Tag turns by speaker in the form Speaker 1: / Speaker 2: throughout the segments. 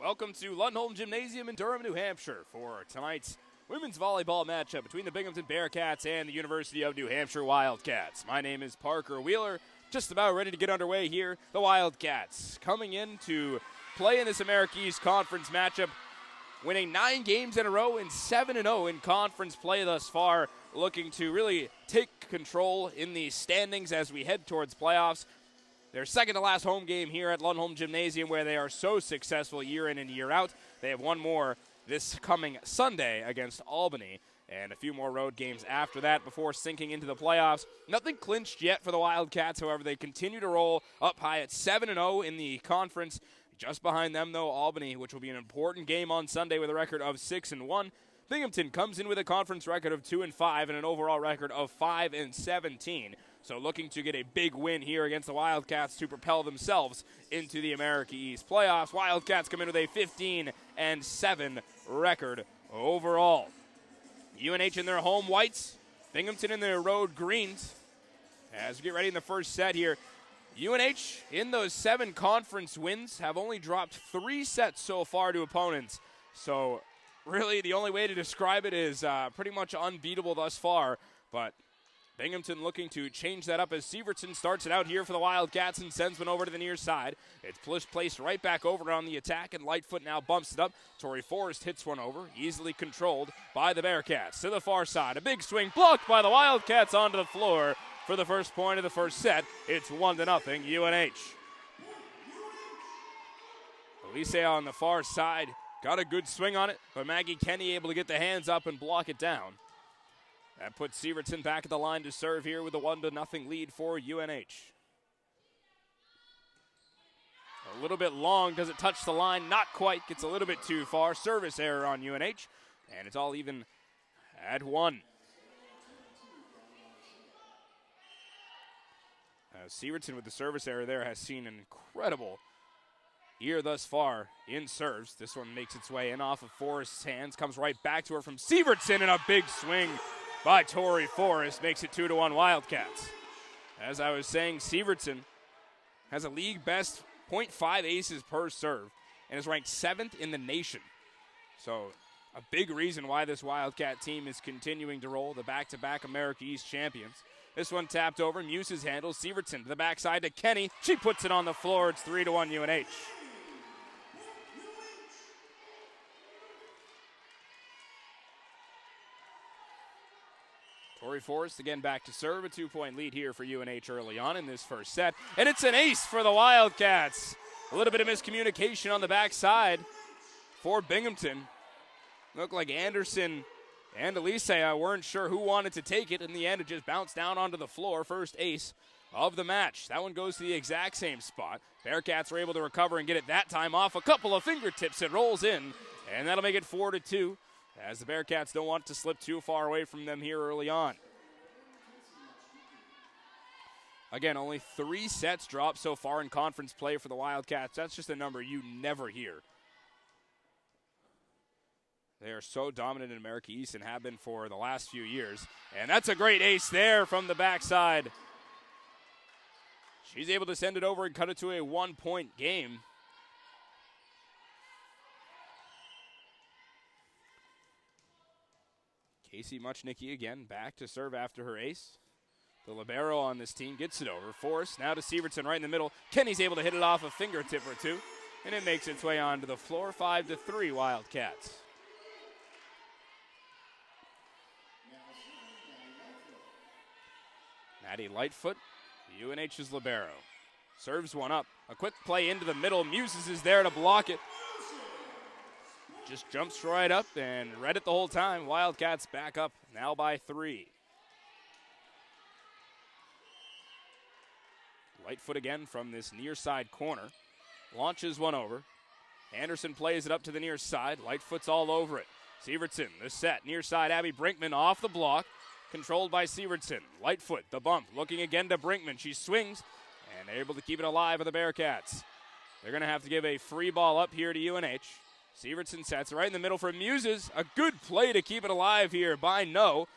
Speaker 1: Welcome to Lundholm Gymnasium in Durham, New Hampshire for tonight's women's volleyball matchup between the Binghamton Bearcats and the University of New Hampshire Wildcats. My name is Parker Wheeler, just about ready to get underway here. The Wildcats coming in to play in this America East Conference matchup, winning 9 games in a row and 7-0 in conference play thus far, looking to really take control in the standings as we head towards playoffs. Their second to last home game here at Lundholm Gymnasium, where they are so successful year in and year out. They have one more this coming Sunday against Albany, and a few more road games after that before sinking into the playoffs. Nothing clinched yet for the Wildcats, however, they continue to roll up high at 7-0 in the conference. Just behind them, though, Albany, which will be an important game on Sunday with a record of 6-1. Binghamton comes in with a conference record of 2-5 and an overall record of 5-17. So looking to get a big win here against the Wildcats to propel themselves into the America East playoffs. Wildcats come in with a 15-7 record overall. UNH in their home whites, Binghamton in their road greens. As we get ready in the first set here, UNH in those 7 conference wins have only dropped 3 sets so far to opponents. So really the only way to describe it is pretty much unbeatable thus far, but Binghamton looking to change that up as Sievertson starts it out here for the Wildcats and sends one over to the near side. It's placed right back over on the attack, and Lightfoot now bumps it up. Tori Forrest hits one over, easily controlled by the Bearcats. To the far side, a big swing blocked by the Wildcats onto the floor for the first point of the first set. It's 1-0 UNH. Elise on the far side got a good swing on it, but Maggie Kenny able to get the hands up and block it down. That puts Sievertson back at the line to serve here with a 1-0 lead for UNH. A little bit long. Does it touch the line? Not quite. Gets a little bit too far. Service error on UNH. And it's all even at 1. Sievertson with the service error there has seen an incredible year thus far in serves. This one makes its way in off of Forrest's hands. Comes right back to her from Sievertson, and a big swing by Tori Forrest makes it 2-1 Wildcats. As I was saying, Sievertson has a league best 0.5 aces per serve and is ranked 7th in the nation. So a big reason why this Wildcat team is continuing to roll, the back-to-back America East champions. This one tapped over, Muses handles, Sievertson to the backside to Kenny. She puts it on the floor. It's 3-1 UNH. Tori Forrest again back to serve. A 2-point lead here for UNH early on in this first set. And it's an ace for the Wildcats. A little bit of miscommunication on the backside for Binghamton. Looked like Anderson and Elise weren't sure who wanted to take it. In the end, it just bounced down onto the floor. First ace of the match. That one goes to the exact same spot. Bearcats were able to recover and get it that time off a couple of fingertips. It rolls in, and that'll make it 4-2. As the Bearcats don't want to slip too far away from them here early on. Again, only 3 sets dropped so far in conference play for the Wildcats. That's just a number you never hear. They are so dominant in America East and have been for the last few years. And that's a great ace there from the backside. She's able to send it over and cut it to a 1-point game. Casey Muchnicki again back to serve after her ace. The libero on this team gets it over. Forrest now to Sievertson right in the middle. Kenny's able to hit it off a fingertip or two, and it makes its way onto the floor. 5-3 Wildcats. Maddie Lightfoot, UNH's libero. Serves one up. A quick play into the middle. Muses is there to block it. Just jumps right up and read it the whole time. Wildcats back up now by 3. Lightfoot again from this near side corner. Launches one over. Anderson plays it up to the near side. Lightfoot's all over it. Sievertson, the set. Near side, Abby Brinkman off the block. Controlled by Sievertson. Lightfoot, the bump. Looking again to Brinkman. She swings and able to keep it alive for the Bearcats. They're going to have to give a free ball up here to UNH. Sievertson sets right in the middle for Muses. A good play to keep it alive here by No.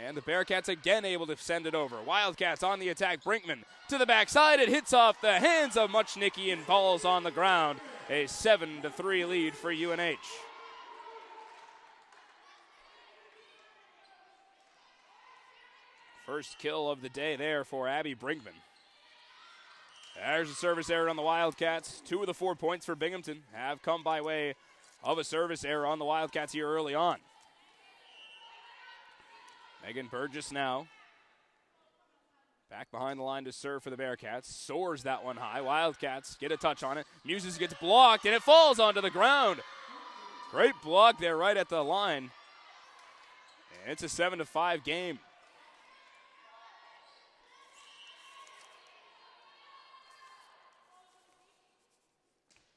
Speaker 1: And the Bearcats again able to send it over. Wildcats on the attack. Brinkman to the backside. It hits off the hands of Muchnicki and falls on the ground. A 7-3 lead for UNH. First kill of the day there for Abby Brinkman. There's a service error on the Wildcats. 2 of the 4 points for Binghamton have come by way of a service error on the Wildcats here early on. Megan Burgess now back behind the line to serve for the Bearcats. Soars that one high. Wildcats get a touch on it. Muses gets blocked, and it falls onto the ground. Great block there right at the line. And it's a 7-5 game.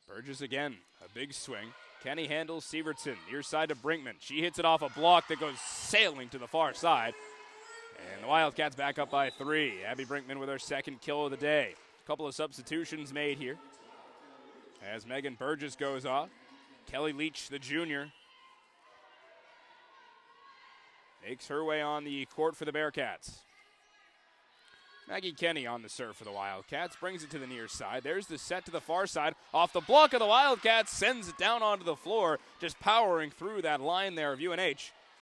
Speaker 1: Burgess again, a big swing. Kenny handles Sievertson, near side to Brinkman. She hits it off a block that goes sailing to the far side. And the Wildcats back up by 3. Abby Brinkman with her second kill of the day. A couple of substitutions made here as Megan Burgess goes off. Kelly Leach, the junior, makes her way on the court for the Bearcats. Maggie Kenny on the serve for the Wildcats, brings it to the near side. There's the set to the far side. Off the block of the Wildcats, sends it down onto the floor, just powering through that line there of UNH.